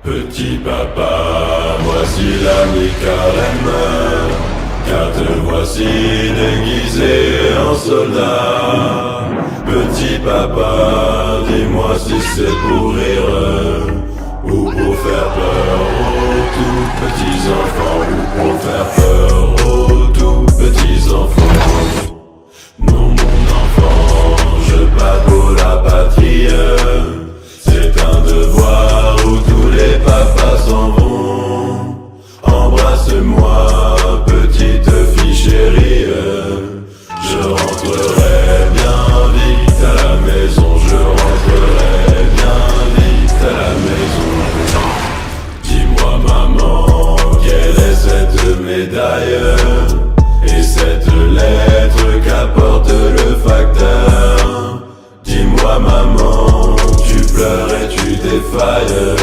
Petit papa, voici l'ami carême, car te voici déguisé en soldat. Petit papa, dis-moi si c'est pour rire ou pour faire peur aux tout petits enfants, ou pour faire peur aux tout petits enfants. Non mon enfant, je bats pour la patrie, c'est un devoir où tous les papas s'en vont. Embrasse-moi, petite fille chérie, je rentrerai bien vite à la maison, je rentrerai bien vite à la maison. Dis-moi maman, quelle est cette médaille et cette lettre qu'apporte le facteur? Dis-moi maman, tu pleures et tu défailles.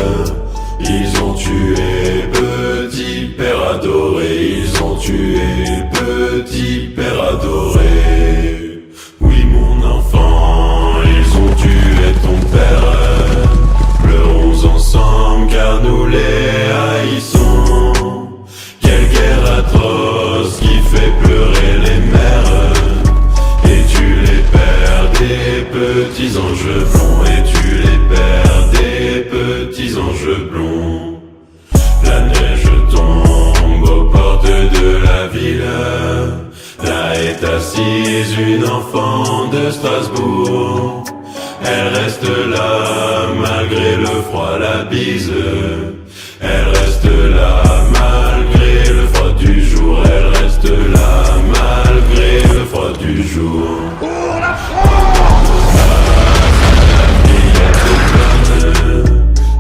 Ils ont tué petit père adoré, ils ont tué petit père adoré. Oui mon enfant, ils ont tué ton père. Pleurons ensemble car nous les haïssons. Quelle guerre atroce qui fait pleurer les mères. Et tu les perds des petits anges blonds, et tu les perds des petits anges blonds. La neige tombe aux portes de la ville. Là est assise une enfant de Strasbourg. Elle reste là malgré le froid, la bise. Elle reste là malgré le froid du jour. Elle reste là malgré le froid du jour. Pour la France!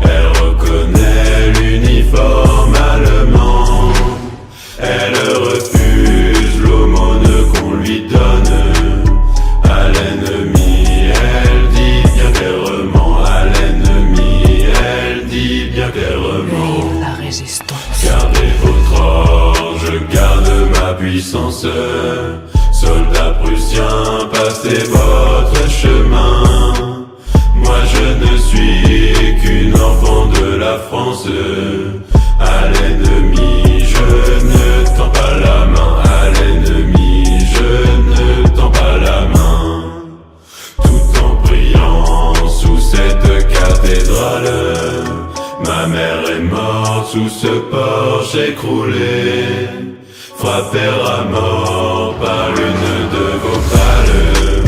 Elle reconnaît l'uniforme allemand. Elle refuse l'aumône qu'on lui donne. À l'ennemi, elle dit bien clairement. À l'ennemi, elle dit bien clairement. Vive la résistance. Gardez votre or, je garde ma puissance. Soldats prussiens, passez votre chemin. Moi je ne suis qu'une enfant de la France. À l'ennemi je ne tends pas la main. À l'ennemi je ne tends pas la main. Tout en priant sous cette cathédrale, ma mère est morte sous ce porche écroulé. Frappée à mort par l'une de vos balles.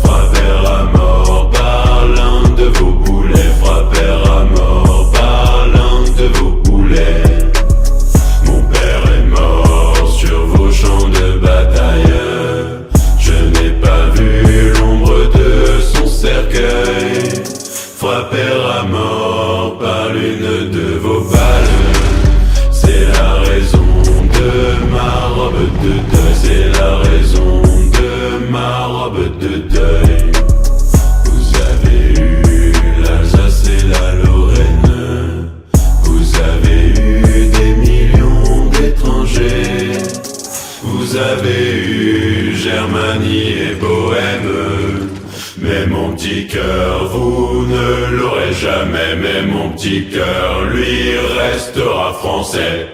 Frappée à mort par l'un de vos boulets. Frappée à mort par l'un de vos boulets. Mon père est mort sur vos champs de bataille. Je n'ai pas vu l'ombre de son cercueil. Frappé à mort par l'une de vos balles. C'est la raison de ma robe de deuil. C'est la raison de ma robe de deuil. Vous avez eu l'Alsace et la Lorraine. Vous avez eu des millions d'étrangers. Vous avez eu Germanie et Bohème. Mais mon petit cœur, vous ne l'aurez jamais. Mais mon petit cœur, lui, restera français.